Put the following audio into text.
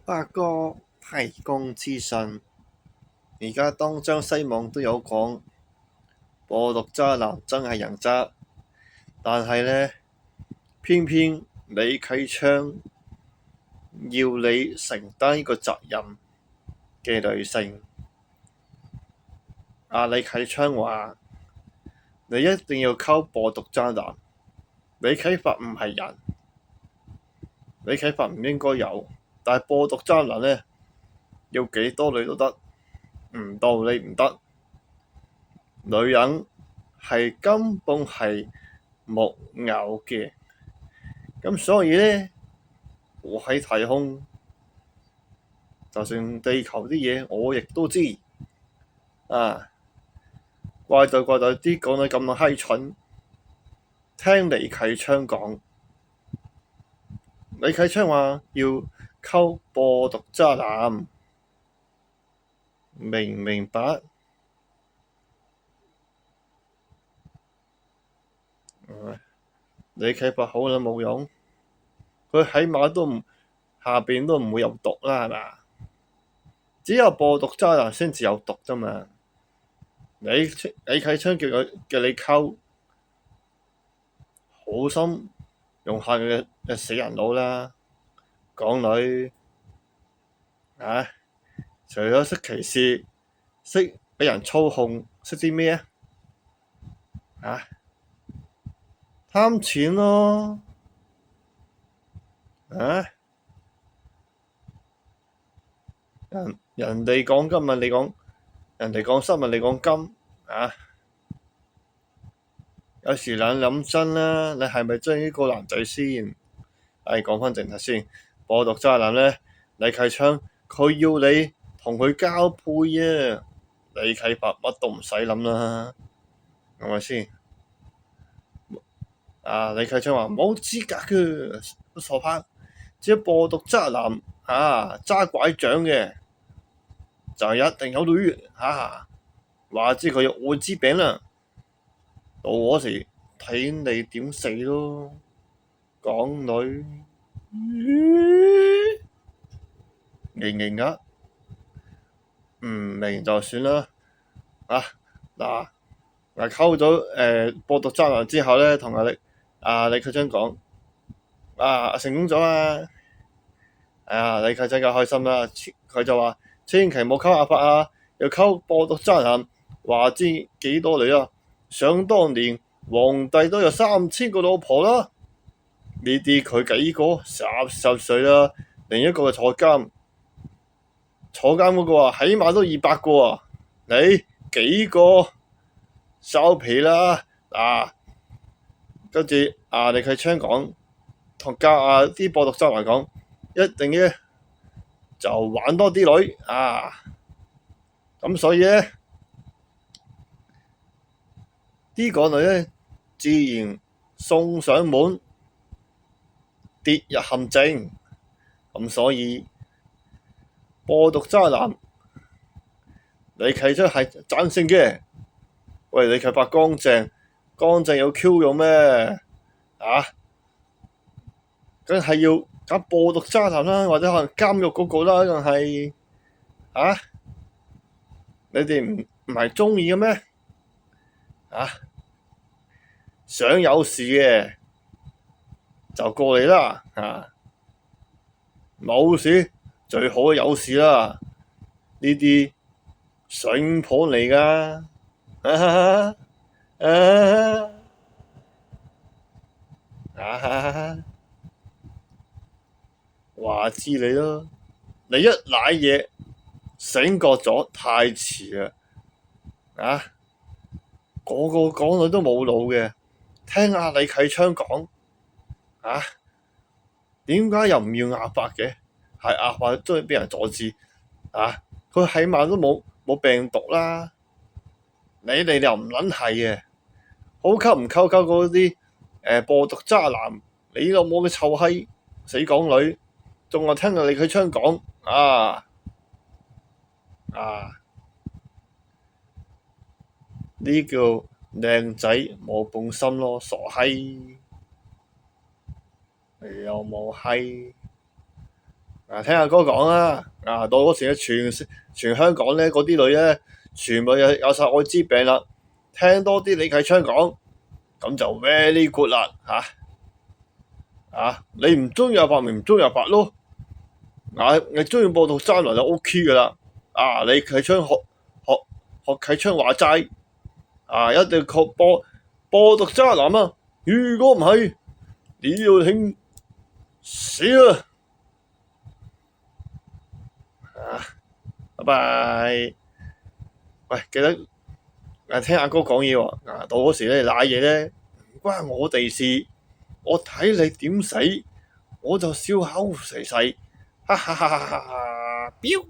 八哥提供資訊，而家當張西網都有講，播毒渣男真係人渣，但係呢，偏偏李啟昌要你承擔呢個責任嘅女性。李啟昌話：你一定要溝播毒渣男，李啟發唔係人，李啟發唔應該有，但係播毒渣男呢，要幾多女都得，唔到你唔得。女人係根本係木偶嘅，咁所以呢，我喺太空，就算地球啲嘢我亦都知。怪就怪在啲港女咁閪蠢，聽李啟昌講，李啟昌話要溝播毒渣男，明唔明白？李啟發好撚冇用，佢起碼都唔下邊都唔會有毒啦，係嘛？只有播毒渣男先至有毒啫嘛。李啟昌叫你溝，好心用下佢嘅死人腦啦，港女除咗識歧視，識俾人操控，識啲咩啊？貪錢咯，人哋講金咪你講，人哋講新聞你講金有時你諗真啦，你係咪真係呢個男仔先？講返正題先，播毒渣男呢，李啟昌佢要你同佢交配啊！李啟發乜都唔使諗啦，係咪先？李啟昌話冇資格嘅，傻拍，只要播毒渣男揸拐杖嘅，就一定有女話知佢有愛滋病啦。到嗰時睇你點死咯，港女明唔明啊？唔明就算啦。溝咗播毒渣男之後呢，同李啟昌講成功咗啊！李啟昌梗開心啦，佢就話千祈唔好溝阿發啊，又溝播毒渣男，話知幾多女啊！想當年皇帝都有3000個老婆啦，呢啲佢幾個10歲啦，另一個就坐監嗰個起碼都200個啊！你幾個收皮啦跟住李啟昌講，同教啲播毒渣男講，一定呢就玩多啲女咁所以呢，啲港女呢，自然送上門，跌入陷阱。咁所以播毒渣男李啟昌係贊成嘅。喂，李啟發乾淨有 Q 用咩？梗係要揀播毒渣男啦，或者可能監獄嗰個啦，梗係你哋唔係鍾意嘅咩？想有事嘅就過嚟啦，冇事最好有事啦，呢啲筍盤嚟㗎。話知你咯，你一賴嘢醒覺咗太遲啦，個個港女都冇腦嘅，聽阿李啟昌講點解又唔要阿發嘅？係阿發都係俾人阻止佢起碼都冇病毒啦，你哋又唔撚係嘅，好溝唔溝嗰啲播毒渣男，你老母嘅臭閪死港女，仲話聽阿李啟昌講呢叫靚仔冇本心咯，傻閪你又冇閪。聽阿哥講啦，到嗰時全香港咧嗰啲女咧，全部有晒愛滋病啦。聽多啲李啟昌講，咁就 very good 啦你唔中意阿白咪唔中意阿白咯，你中意播到渣男就 OK 噶啦。李啟昌學啟昌話齋，一定要確播毒渣男啊！如果唔係，你要聽死啦！拜拜。喂，記得聽阿哥講嘢喎。到嗰時咧賴嘢咧，唔關我哋事，我睇你點死，我就笑口噬噬，哈哈哈哈哈！彪。